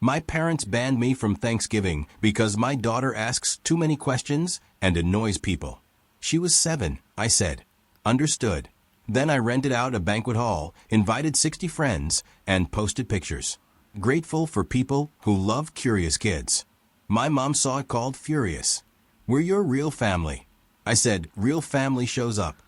My parents banned me from Thanksgiving because my daughter asks too many questions and annoys people. She was 7, I said. Understood. Then I rented out a banquet hall, invited 60 friends, and posted pictures. Grateful for people who love curious kids. My mom saw it called furious. We're your real family. I said, real family shows up.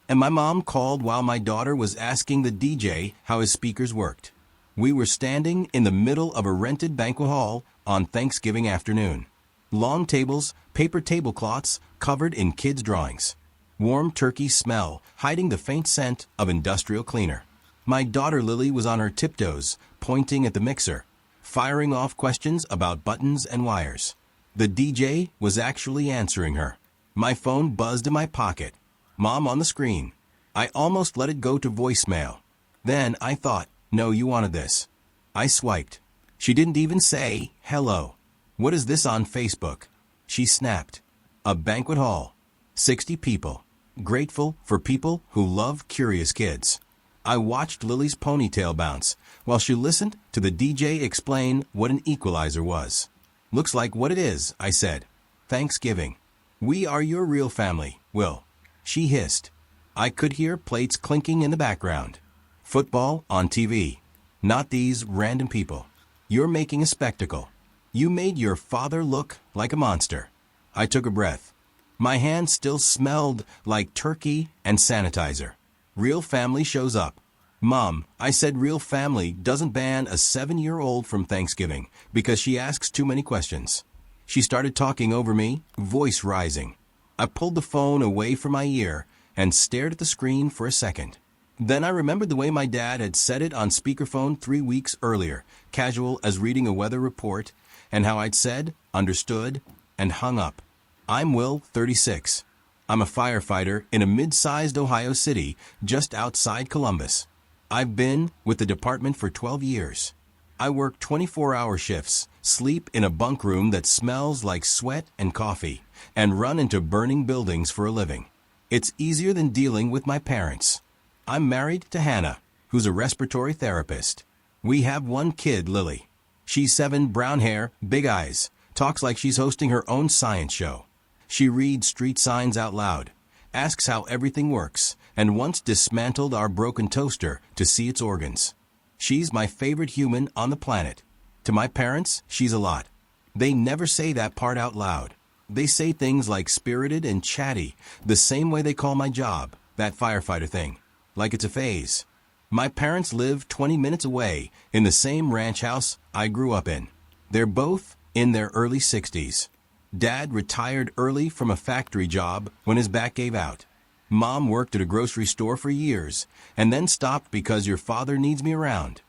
And my mom called while my daughter was asking the DJ how his speakers worked. We were standing in the middle of a rented banquet hall on Thanksgiving afternoon. Long tables, paper tablecloths covered in kids' drawings. Warm turkey smell hiding the faint scent of industrial cleaner. My daughter Lily was on her tiptoes, pointing at the mixer, firing off questions about buttons and wires. The DJ was actually answering her. My phone buzzed in my pocket. Mom on the screen. I almost let it go to voicemail. Then I thought, no, you wanted this. I swiped. She didn't even say hello. What is this on Facebook? She snapped. A banquet hall. 60 people. Grateful for people who love curious kids. I watched Lily's ponytail bounce while she listened to the DJ explain what an equalizer was. Looks like what it is, I said. Thanksgiving. We are your real family, Will. She hissed. I could hear plates clinking in the background. Football on TV. Not these random people. You're making a spectacle. You made your father look like a monster. I took a breath. My hand still smelled like turkey and sanitizer. Real family shows up. Mom, I said real family doesn't ban a 7-year-old from Thanksgiving because she asks too many questions. She started talking over me, voice rising. I pulled the phone away from my ear and stared at the screen for a second. Then I remembered the way my dad had said it on speakerphone 3 weeks earlier, casual as reading a weather report, and how I'd said, understood, and hung up. I'm Will, 36. I'm a firefighter in a mid-sized Ohio city just outside Columbus. I've been with the department for 12 years. I work 24-hour shifts, sleep in a bunk room that smells like sweat and coffee, and run into burning buildings for a living. It's easier than dealing with my parents. I'm married to Hannah, who's a respiratory therapist. We have one kid, Lily. She's 7, brown hair, big eyes, talks like she's hosting her own science show. She reads street signs out loud, asks how everything works, and once dismantled our broken toaster to see its organs. She's my favorite human on the planet. To my parents, she's a lot. They never say that part out loud. They say things like spirited and chatty, the same way they call my job, that firefighter thing, like it's a phase. My parents live 20 minutes away in the same ranch house I grew up in. They're both in their early 60s. Dad retired early from a factory job when his back gave out. Mom worked at a grocery store for years and then stopped because your father needs me around.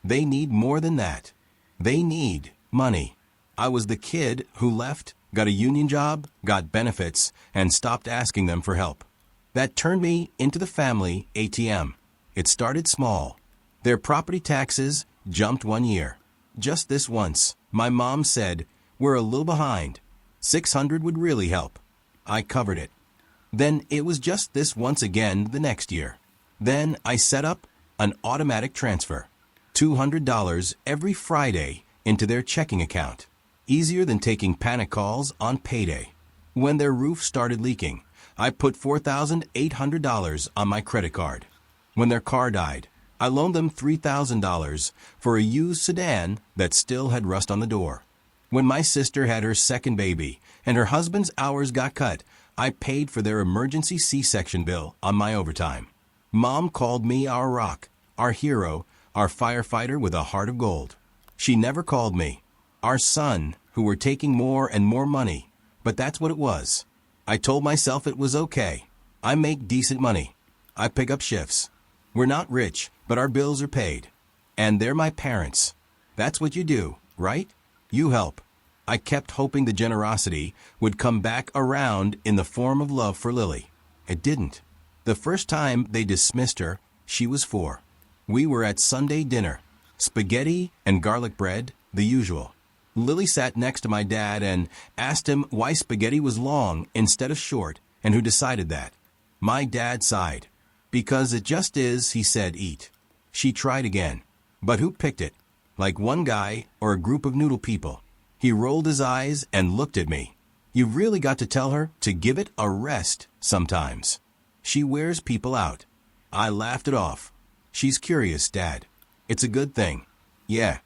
They need more than that. They need money. I was the kid who left, got a union job, got benefits, and stopped asking them for help. That turned me into the family ATM. It started small. Their property taxes jumped 1 year. Just this once, my mom said, we're a little behind. $600 would really help. I covered it. Then it was just this once again the next year. Then I set up an automatic transfer. $200 every Friday into their checking account. Easier than taking panic calls on payday. When their roof started leaking, I put $4,800 on my credit card. When their car died, I loaned them $3,000 for a used sedan that still had rust on the door. When my sister had her second baby and her husband's hours got cut, I paid for their emergency C-section bill on my overtime. Mom called me our rock, our hero, our firefighter with a heart of gold. She never called me our son, who were taking more and more money, but that's what it was. I told myself it was okay. I make decent money. I pick up shifts. We're not rich, but our bills are paid. And they're my parents. That's what you do, right? You help. I kept hoping the generosity would come back around in the form of love for Lily. It didn't. The first time they dismissed her, she was 4. We were at Sunday dinner. Spaghetti and garlic bread, the usual. Lily sat next to my dad and asked him why spaghetti was long instead of short and who decided that. My dad sighed. Because it just is, he said, eat. She tried again. But who picked it? like one guy or a group of noodle people. He rolled his eyes and looked at me. You've really got to tell her to give it a rest sometimes. She wears people out. I laughed it off. She's curious, Dad. It's a good thing. Yeah,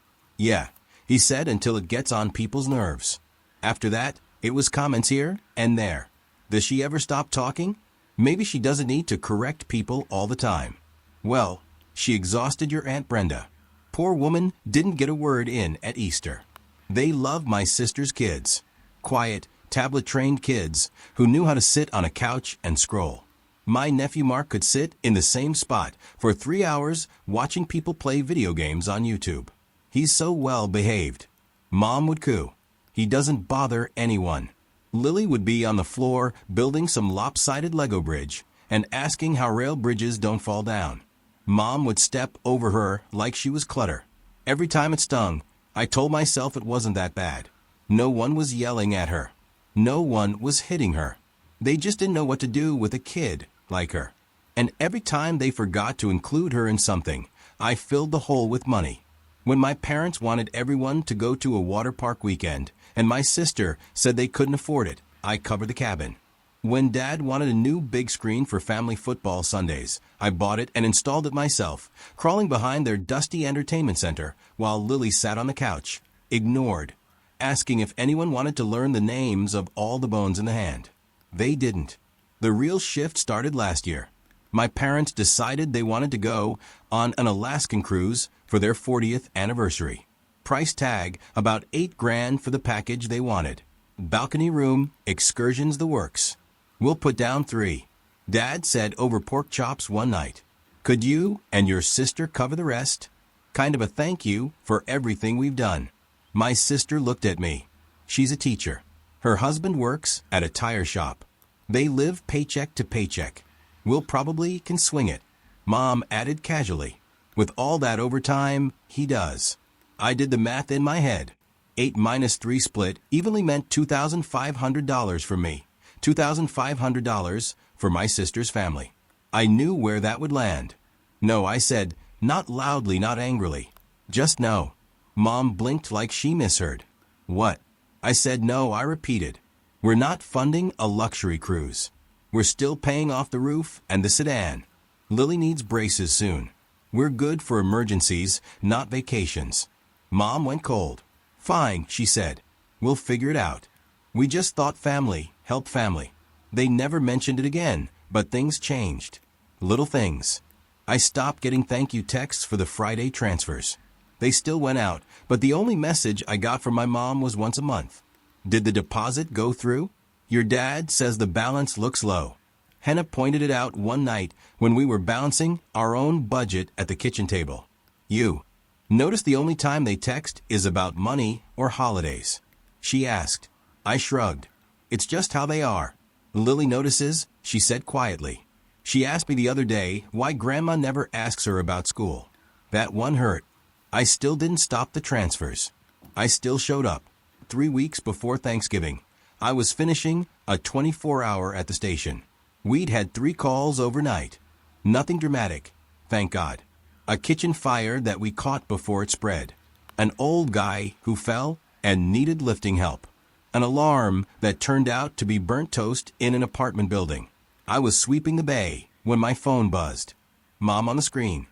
he said until it gets on people's nerves. After that, it was comments here and there. Does she ever stop talking? Maybe she doesn't need to correct people all the time. Well, she exhausted your Aunt Brenda. Poor woman didn't get a word in at Easter. They love my sister's kids. Quiet, tablet-trained kids who knew how to sit on a couch and scroll. My nephew Mark could sit in the same spot for 3 hours watching people play video games on YouTube. He's so well behaved. Mom would coo. He doesn't bother anyone. Lily would be on the floor building some lopsided Lego bridge and asking how rail bridges don't fall down. Mom would step over her like she was clutter. Every time it stung, I told myself it wasn't that bad. No one was yelling at her. No one was hitting her. They just didn't know what to do with a kid like her. And every time they forgot to include her in something, I filled the hole with money. When my parents wanted everyone to go to a water park weekend, and my sister said they couldn't afford it, I covered the cabin. When Dad wanted a new big screen for family football Sundays, I bought it and installed it myself, crawling behind their dusty entertainment center while Lily sat on the couch, ignored, asking if anyone wanted to learn the names of all the bones in the hand. They didn't. The real shift started last year. My parents decided they wanted to go on an Alaskan cruise for their 40th anniversary. Price tag about $8,000 for the package they wanted. Balcony room, excursions, the works. We'll put down 3. Dad said over pork chops one night. Could you and your sister cover the rest? Kind of a thank you for everything we've done. My sister looked at me. She's a teacher. Her husband works at a tire shop. They live paycheck to paycheck. We'll probably can swing it. Mom added casually. With all that overtime, he does. I did the math in my head. 8 minus 3 split evenly meant $2,500 for me. $2,500 for my sister's family. I knew where that would land. No, I said, not loudly, not angrily. Just no. Mom blinked like she misheard. What? I said no, I repeated. We're not funding a luxury cruise. We're still paying off the roof and the sedan. Lily needs braces soon. We're good for emergencies, not vacations. Mom went cold. Fine, she said. We'll figure it out. We just thought family, help family. They never mentioned it again, but things changed. Little things. I stopped getting thank you texts for the Friday transfers. They still went out, but the only message I got from my mom was once a month. Did the deposit go through? Your dad says the balance looks low. Henna pointed it out one night when we were balancing our own budget at the kitchen table. You. Notice the only time they text is about money or holidays. She asked. I shrugged. It's just how they are. Lily notices, she said quietly. She asked me the other day why Grandma never asks her about school. That one hurt. I still didn't stop the transfers. I still showed up. 3 weeks before Thanksgiving, I was finishing a 24-hour at the station. We'd had 3 calls overnight. Nothing dramatic, thank God. A kitchen fire that we caught before it spread. An old guy who fell and needed lifting help. An alarm that turned out to be burnt toast in an apartment building. I was sweeping the bay when my phone buzzed. Mom on the screen.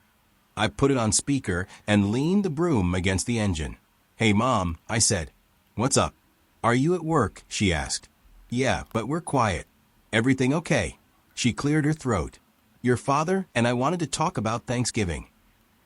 I put it on speaker and leaned the broom against the engine. Hey, Mom, I said. What's up? Are you at work? She asked. Yeah, but we're quiet. Everything okay? She cleared her throat. Your father and I wanted to talk about Thanksgiving.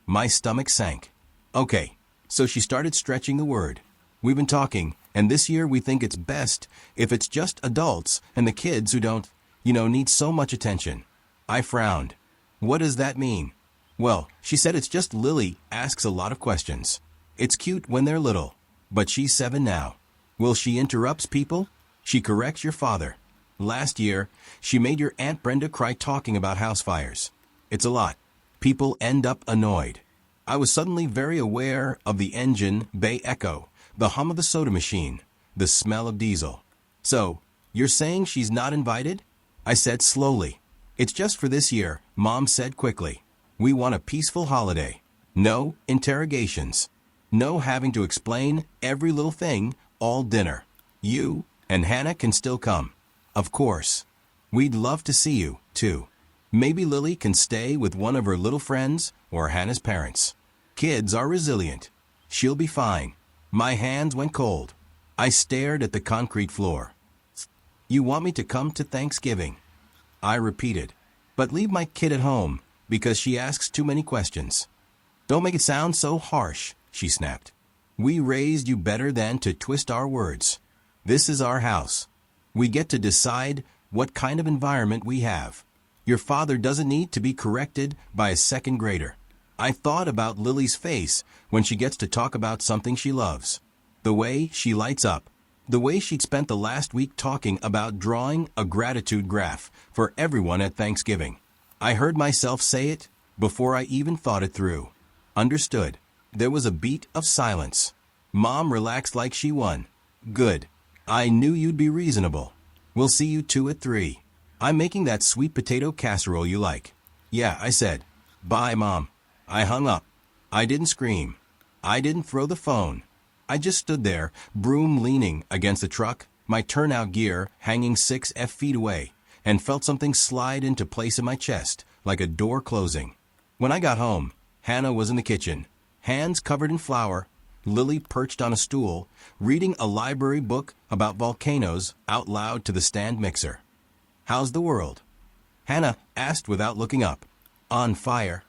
My stomach sank. Okay, so she started stretching the word. We've been talking, and this year we think it's best if it's just adults and the kids who don't, need so much attention. I frowned. What does that mean? Well, she said it's just Lily asks a lot of questions. It's cute when they're little, but she's 7 now. Will she interrupts people? She corrects your father. Last year, she made your Aunt Brenda cry talking about house fires. It's a lot. People end up annoyed. I was suddenly very aware of the engine bay echo, the hum of the soda machine, the smell of diesel. So, you're saying she's not invited? I said slowly. It's just for this year, Mom said quickly. We want a peaceful holiday. No interrogations. No having to explain every little thing all dinner. You and Hannah can still come. Of course. We'd love to see you, too. Maybe Lily can stay with one of her little friends or Hannah's parents. Kids are resilient. She'll be fine. My hands went cold. I stared at the concrete floor. You want me to come to Thanksgiving? I repeated. But leave my kid at home, because she asks too many questions. Don't make it sound so harsh, she snapped. We raised you better than to twist our words. This is our house. We get to decide what kind of environment we have. Your father doesn't need to be corrected by a second grader. I thought about Lily's face when she gets to talk about something she loves. The way she lights up. The way she'd spent the last week talking about drawing a gratitude graph for everyone at Thanksgiving. I heard myself say it before I even thought it through. Understood. There was a beat of silence. Mom relaxed like she won. Good. I knew you'd be reasonable. We'll see you two at 3. I'm making that sweet potato casserole you like. Yeah, I said. Bye, Mom. I hung up. I didn't scream. I didn't throw the phone. I just stood there, broom leaning against the truck, my turnout gear hanging 6 feet away, and felt something slide into place in my chest, like a door closing. When I got home, Hannah was in the kitchen, hands covered in flour, Lily perched on a stool, reading a library book about volcanoes out loud to the stand mixer. How's the world? Hannah asked without looking up. On fire.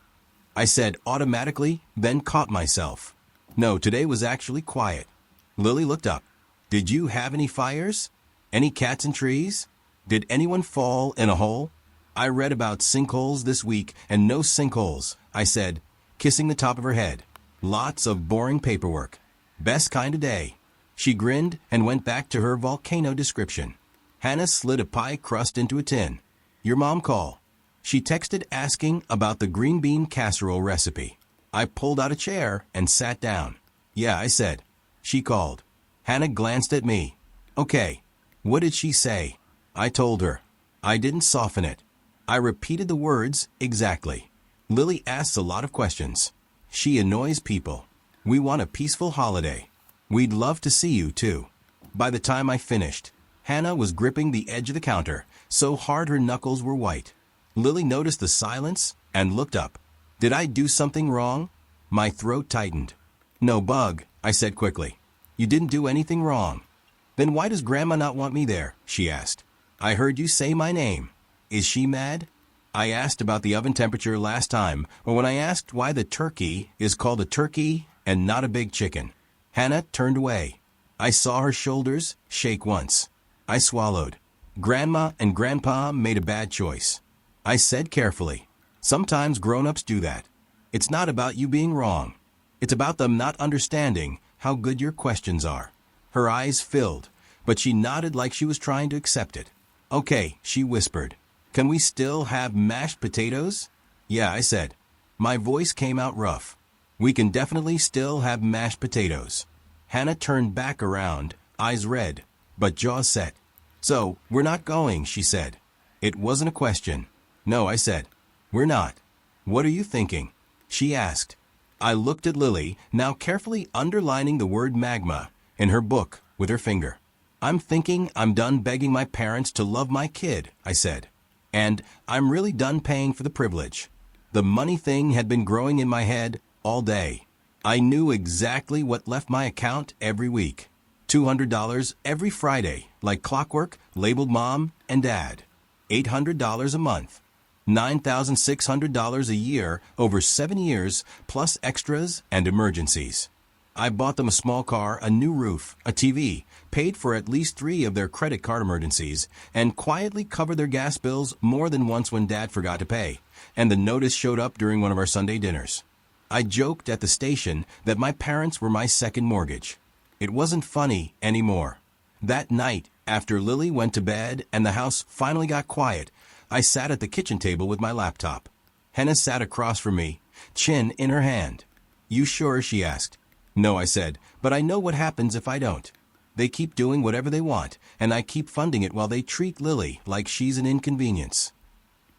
I said automatically, then caught myself. No, today was actually quiet. Lily looked up. Did you have any fires? Any cats in trees? Did anyone fall in a hole? I read about sinkholes this week and no sinkholes, I said, kissing the top of her head. Lots of boring paperwork. Best kind of day. She grinned and went back to her volcano description. Hannah slid a pie crust into a tin. Your mom call. She texted asking about the green bean casserole recipe. I pulled out a chair and sat down. Yeah, I said. She called. Hannah glanced at me. Okay. What did she say? I told her. I didn't soften it. I repeated the words exactly. Lily asks a lot of questions. She annoys people. We want a peaceful holiday. We'd love to see you, too. By the time I finished, Hannah was gripping the edge of the counter, so hard her knuckles were white. Lily noticed the silence and looked up. Did I do something wrong? My throat tightened. No, Bug, I said quickly. You didn't do anything wrong. Then why does Grandma not want me there? She asked. I heard you say my name. Is she mad? I asked about the oven temperature last time, or when I asked why the turkey is called a turkey and not a big chicken. Hannah turned away. I saw her shoulders shake once. I swallowed. Grandma and Grandpa made a bad choice. I said carefully, sometimes grown-ups do that. It's not about you being wrong. It's about them not understanding how good your questions are. Her eyes filled, but she nodded like she was trying to accept it. Okay, she whispered. Can we still have mashed potatoes? Yeah, I said. My voice came out rough. We can definitely still have mashed potatoes. Hannah turned back around, eyes red, but jaws set. So, we're not going, she said. It wasn't a question. No, I said. We're not. What are you thinking? She asked. I looked at Lily, now carefully underlining the word magma in her book with her finger. I'm thinking I'm done begging my parents to love my kid, I said. And I'm really done paying for the privilege. The money thing had been growing in my head all day. I knew exactly what left my account every week. $200 every Friday, like clockwork, labeled Mom and Dad. $800 a month. $9,600 a year over 7 years, plus extras and emergencies. I bought them a small car, a new roof, a TV, paid for at least 3 of their credit card emergencies, and quietly covered their gas bills more than once when Dad forgot to pay, and the notice showed up during one of our Sunday dinners. I joked at the station that my parents were my second mortgage. It wasn't funny anymore. That night, after Lily went to bed and the house finally got quiet, I sat at the kitchen table with my laptop. Hannah sat across from me, chin in her hand. You sure? She asked. No, I said, but I know what happens if I don't. They keep doing whatever they want, and I keep funding it while they treat Lily like she's an inconvenience.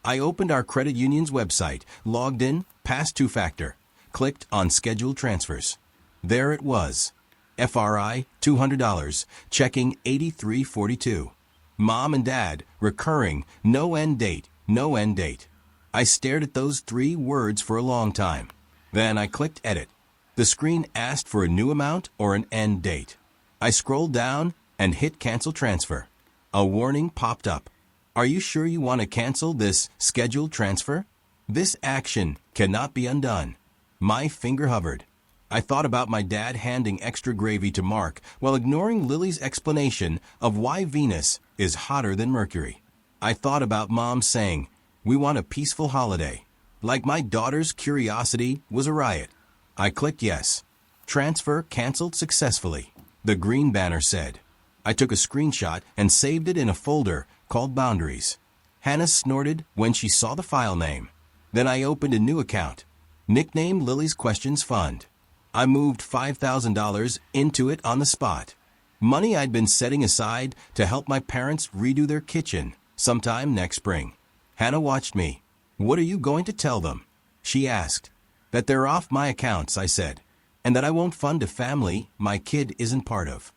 I opened our credit union's website, logged in, passed 2-factor, clicked on scheduled transfers. There it was. FRI, $200, checking 8342. Mom and Dad, recurring, no end date, no end date. I stared at those 3 words for a long time. Then I clicked edit. The screen asked for a new amount or an end date. I scrolled down and hit cancel transfer. A warning popped up. Are you sure you want to cancel this scheduled transfer? This action cannot be undone. My finger hovered. I thought about my dad handing extra gravy to Mark while ignoring Lily's explanation of why Venus is hotter than Mercury. I thought about Mom saying, "We want a peaceful holiday." Like my daughter's curiosity was a riot. I clicked yes. Transfer canceled successfully, the green banner said. I took a screenshot and saved it in a folder called Boundaries. Hannah snorted when she saw the file name. Then I opened a new account, nicknamed Lily's Questions Fund. I moved $5,000 into it on the spot. Money I'd been setting aside to help my parents redo their kitchen sometime next spring. Hannah watched me. "What are you going to tell them?" she asked. "That they're off my accounts," I said, "and that I won't fund a family my kid isn't part of."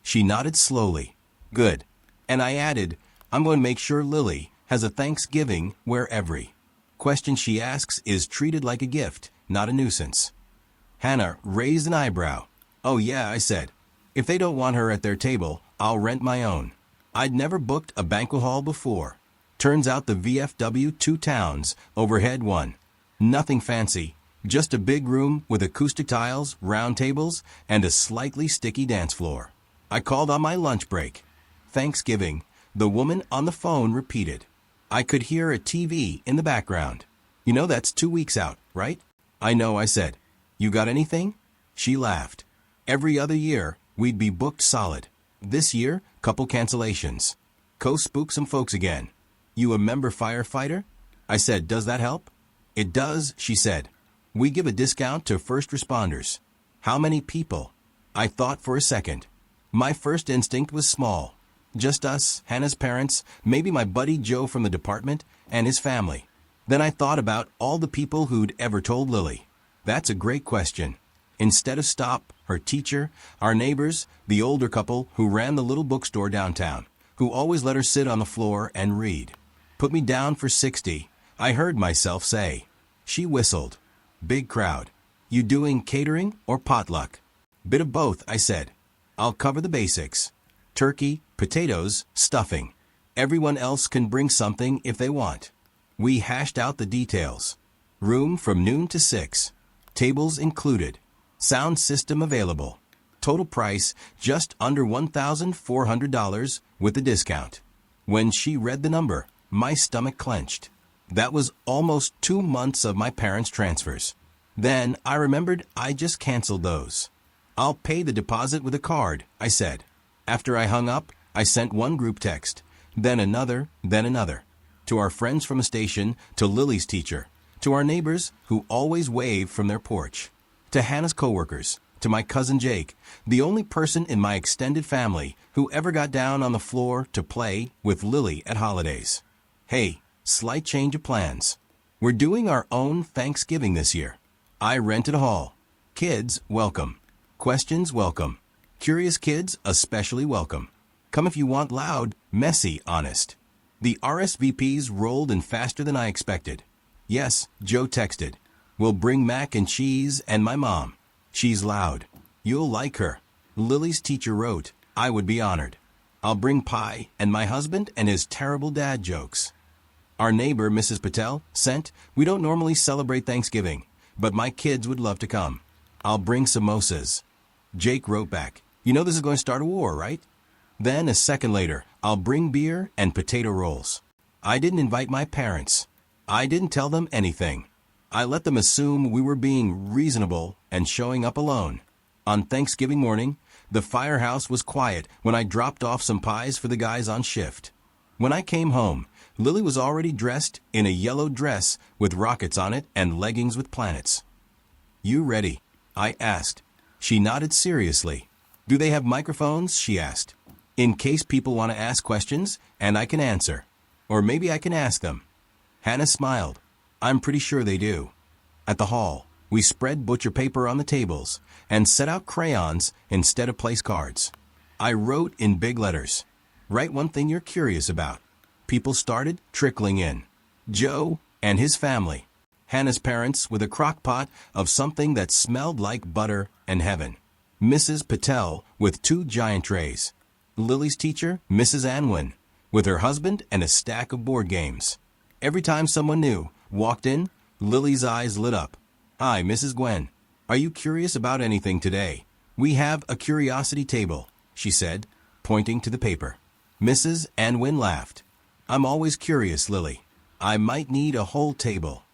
She nodded slowly. "Good." And I added, "I'm going to make sure Lily has a Thanksgiving where every question she asks is treated like a gift, not a nuisance." Hannah raised an eyebrow. "Oh yeah," I said. "If they don't want her at their table, I'll rent my own." I'd never booked a banquet hall before. Turns out the VFW 2 Towns overhead one. Nothing fancy, just a big room with acoustic tiles, round tables, and a slightly sticky dance floor. I called on my lunch break. "Thanksgiving," the woman on the phone repeated. I could hear a TV in the background. "You know that's 2 weeks out, right?" "I know," I said. "You got anything?" She laughed. "Every other year, we'd be booked solid. This year, couple cancellations. Spook some folks again." "You a member firefighter?" I said. "Does that help?" "It does," she said. "We give a discount to first responders." "How many people?" I thought for a second. My first instinct was small. Just us, Hannah's parents, maybe my buddy Joe from the department, and his family. Then I thought about all the people who'd ever told Lily. That's a great question. Instead of Stop, her teacher, our neighbors, the older couple who ran the little bookstore downtown, who always let her sit on the floor and read. "Put me down for 60, I heard myself say. She whistled. "Big crowd. You doing catering or potluck?" "Bit of both," I said. "I'll cover the basics. Turkey, potatoes, stuffing. Everyone else can bring something if they want." We hashed out the details. Room from noon to 6. Tables included. Sound system available. Total price just under $1,400 with the discount. When she read the number, my stomach clenched. That was almost 2 months of my parents' transfers. Then I remembered I just canceled those. "I'll pay the deposit with a card," I said. After I hung up, I sent one group text, then another, then another. To our friends from the station, to Lily's teacher, to our neighbors who always wave from their porch, to Hannah's coworkers, to my cousin Jake, the only person in my extended family who ever got down on the floor to play with Lily at holidays. "Hey, slight change of plans. We're doing our own Thanksgiving this year. I rented a hall. Kids, welcome. Questions, welcome. Curious kids, especially welcome. Come if you want loud, messy, honest." The RSVPs rolled in faster than I expected. "Yes," Joe texted. "We'll bring mac and cheese and my mom. She's loud. You'll like her." Lily's teacher wrote, "I would be honored. I'll bring pie and my husband and his terrible dad jokes." Our neighbor, Mrs. Patel, sent, "We don't normally celebrate Thanksgiving, but my kids would love to come. I'll bring samosas." Jake wrote back, "You know this is going to start a war, right?" Then, a second later, "I'll bring beer and potato rolls." I didn't invite my parents. I didn't tell them anything. I let them assume we were being reasonable and showing up alone. On Thanksgiving morning, the firehouse was quiet when I dropped off some pies for the guys on shift. When I came home, Lily was already dressed in a yellow dress with rockets on it and leggings with planets. "You ready?" I asked. She nodded seriously. "Do they have microphones?" she asked. "In case people want to ask questions, and I can answer. Or maybe I can ask them." Hannah smiled. "I'm pretty sure they do." At the hall, We spread butcher paper on the tables and set out crayons instead of place cards. I wrote in big letters, "Write one thing you're curious about." People started trickling in. Joe and his family. Hannah's parents with a crock pot of something that smelled like butter and heaven. Mrs. Patel with 2 giant trays. Lily's teacher, Mrs. Anwin, with her husband and a stack of board games. Every time someone new walked in, Lily's eyes lit up. "Hi, Mrs. Gwen. Are you curious about anything today? We have a curiosity table," she said, pointing to the paper. Mrs. Anwin laughed. "I'm always curious, Lily. I might need a whole table."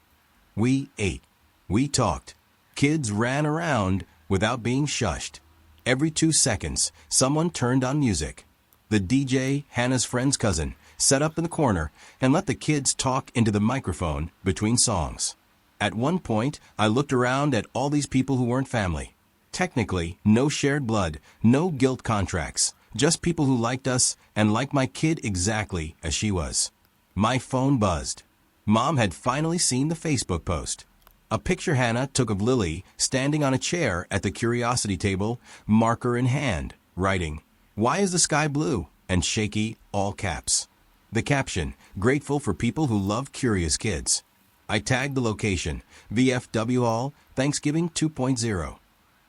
We ate. We talked. Kids ran around without being shushed. Every 2 seconds, someone turned on music. The DJ, Hannah's friend's cousin, sat up in the corner and let the kids talk into the microphone between songs. At one point, I looked around at all these people who weren't family. Technically, no shared blood, no guilt contracts, just people who liked us and liked my kid exactly as she was. My phone buzzed. Mom had finally seen the Facebook post. A picture Hannah took of Lily standing on a chair at the curiosity table, marker in hand, writing, "Why is the sky blue?" and shaky, all caps. The caption, "Grateful for people who love curious kids." I tagged the location, VFW All, Thanksgiving 2.0.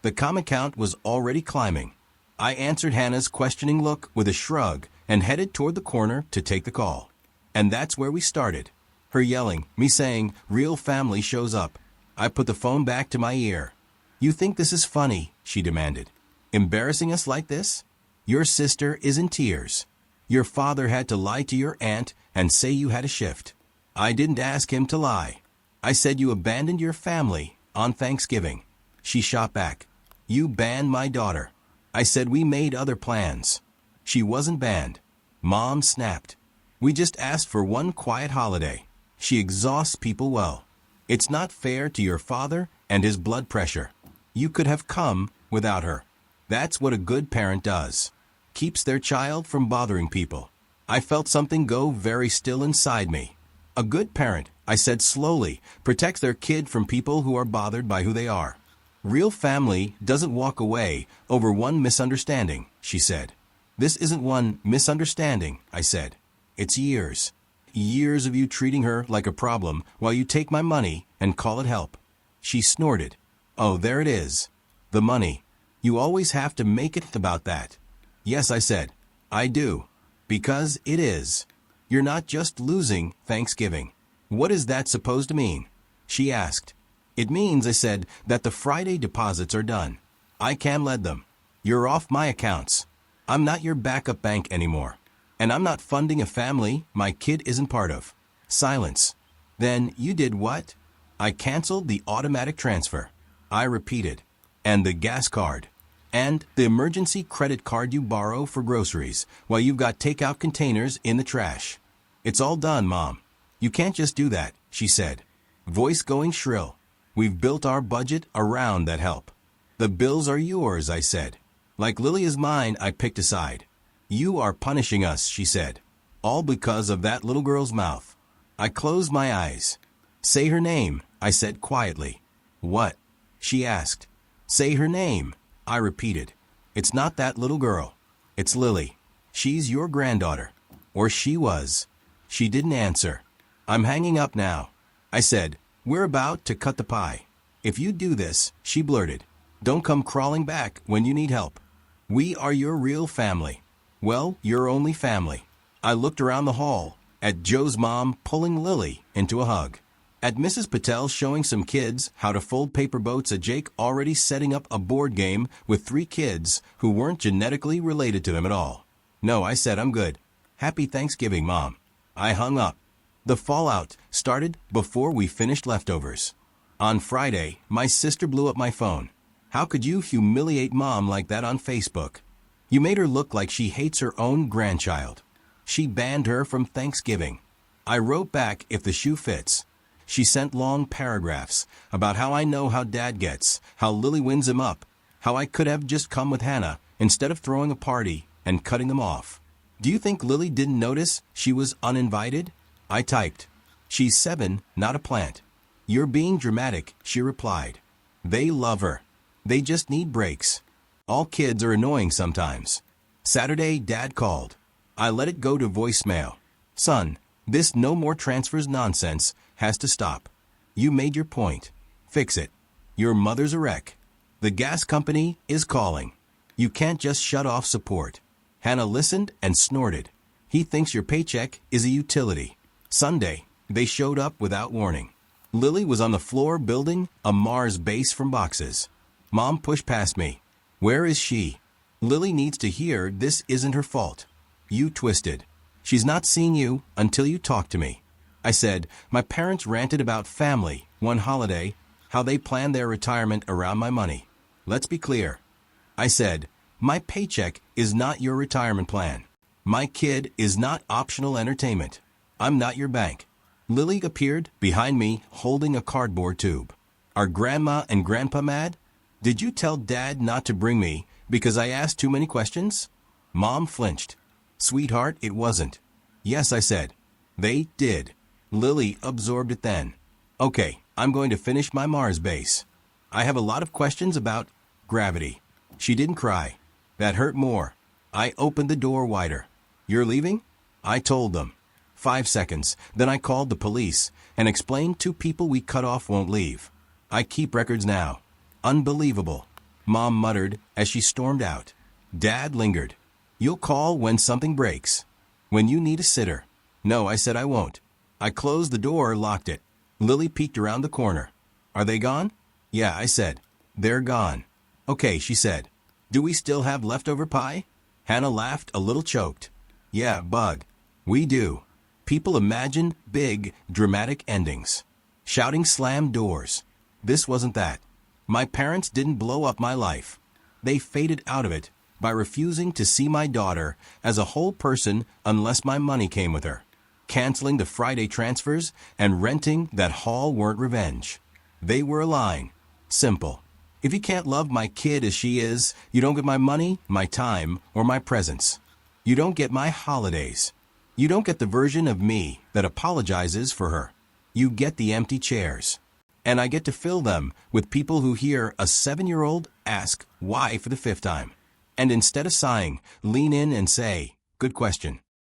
The comment count was already climbing. I answered Hannah's questioning look with a shrug and headed toward the corner to take the call. And that's where we started. Her yelling, me saying, "Real family shows up." I put the phone back to my ear. "You think this is funny?" she demanded. "Embarrassing us like this? Your sister is in tears. Your father had to lie to your aunt and say you had a shift." "I didn't ask him to lie. I said you abandoned your family on Thanksgiving." She shot back. "You banned my daughter." I said we made other plans. She wasn't banned. Mom snapped. "We just asked for one quiet holiday." She exhausts people well. It's not fair to your father and his blood pressure. You could have come without her. That's what a good parent does. Keeps their child from bothering people. I felt something go very still inside me. A good parent, I said slowly, protects their kid from people who are bothered by who they are. Real family doesn't walk away over one misunderstanding, she said. This isn't one misunderstanding, I said. It's years. Years of you treating her like a problem while you take my money and call it help. She snorted. "Oh, there it is. The money. You always have to make it about that." "Yes," I said. "I do. Because it is. You're not just losing Thanksgiving." "What is that supposed to mean?" she asked. "It means," I said, "that the Friday deposits are done. I can't let them. You're off my accounts. I'm not your backup bank anymore. And I'm not funding a family my kid isn't part of." Silence. "Then you did what?" "I canceled the automatic transfer." I repeated. "And the gas card. And the emergency credit card you borrow for groceries while you've got takeout containers in the trash. It's all done, Mom. You can't just do that," she said, voice going shrill. "We've built our budget around that help." "The bills are yours," I said. "Like Lily is mine," I picked a side. "You are punishing us," she said. "All because of that little girl's mouth." I closed my eyes. "Say her name," I said quietly. "What?" she asked. "Say her name," I repeated. "It's not that little girl. It's Lily. She's your granddaughter. Or she was." She didn't answer. "I'm hanging up now," I said. "We're about to cut the pie. If you do this," she blurted, "don't come crawling back when you need help. We are your real family. Well, your only family." I looked around the hall, at Joe's mom pulling Lily into a hug, at Mrs. Patel showing some kids how to fold paper boats, at Jake already setting up a board game with 3 kids who weren't genetically related to them at all. "No," I said, "I'm good. Happy Thanksgiving, Mom." I hung up. The fallout started before we finished leftovers. On Friday, my sister blew up my phone. "How could you humiliate Mom like that on Facebook? You made her look like she hates her own grandchild. She banned her from Thanksgiving." I wrote back, "If the shoe fits." She sent long paragraphs about how I know how Dad gets, how Lily wins him up, how I could have just come with Hannah instead of throwing a party and cutting them off. "Do you think Lily didn't notice she was uninvited?" I typed. "She's 7, not a plant." "You're being dramatic," she replied. They love her. They just need breaks. All kids are annoying sometimes. Saturday, Dad called. I let it go to voicemail. Son, this no more transfers nonsense has to stop. You made your point. Fix it. Your mother's a wreck. The gas company is calling. You can't just shut off support. Hannah listened and snorted. He thinks your paycheck is a utility. Sunday, they showed up without warning. Lily was on the floor building a Mars base from boxes. Mom pushed past me. Where is she? Lily needs to hear this isn't her fault. You twisted. She's not seeing you until you talk to me. I said, my parents ranted about family one holiday, how they planned their retirement around my money. Let's be clear. I said, my paycheck is not your retirement plan. My kid is not optional entertainment. I'm not your bank. Lily appeared behind me holding a cardboard tube. Are Grandma and Grandpa mad? Did you tell Dad not to bring me because I asked too many questions? Mom flinched. Sweetheart, it wasn't. Yes, I said. They did. Lily absorbed it then. Okay, I'm going to finish my Mars base. I have a lot of questions about gravity. She didn't cry. That hurt more. I opened the door wider. You're leaving? I told them. 5 seconds. Then I called the police and explained 2 people we cut off won't leave. I keep records now. Unbelievable. Mom muttered as she stormed out. Dad lingered. You'll call when something breaks. When you need a sitter. No, I said I won't. I closed the door, locked it. Lily peeked around the corner. Are they gone? Yeah, I said. They're gone. Okay, she said. Do we still have leftover pie? Hannah laughed, a little choked. Yeah, bug. We do. People imagine big, dramatic endings. Shouting slammed doors. This wasn't that. My parents didn't blow up my life. They faded out of it by refusing to see my daughter as a whole person unless my money came with her. Canceling the Friday transfers and renting that hall weren't revenge. They were a line. Simple. If you can't love my kid as she is, you don't get my money, my time, or my presence. You don't get my holidays. You don't get the version of me that apologizes for her. You get the empty chairs. And I get to fill them with people who hear a 7-year-old ask why for the 5th time. And instead of sighing, lean in and say, good question.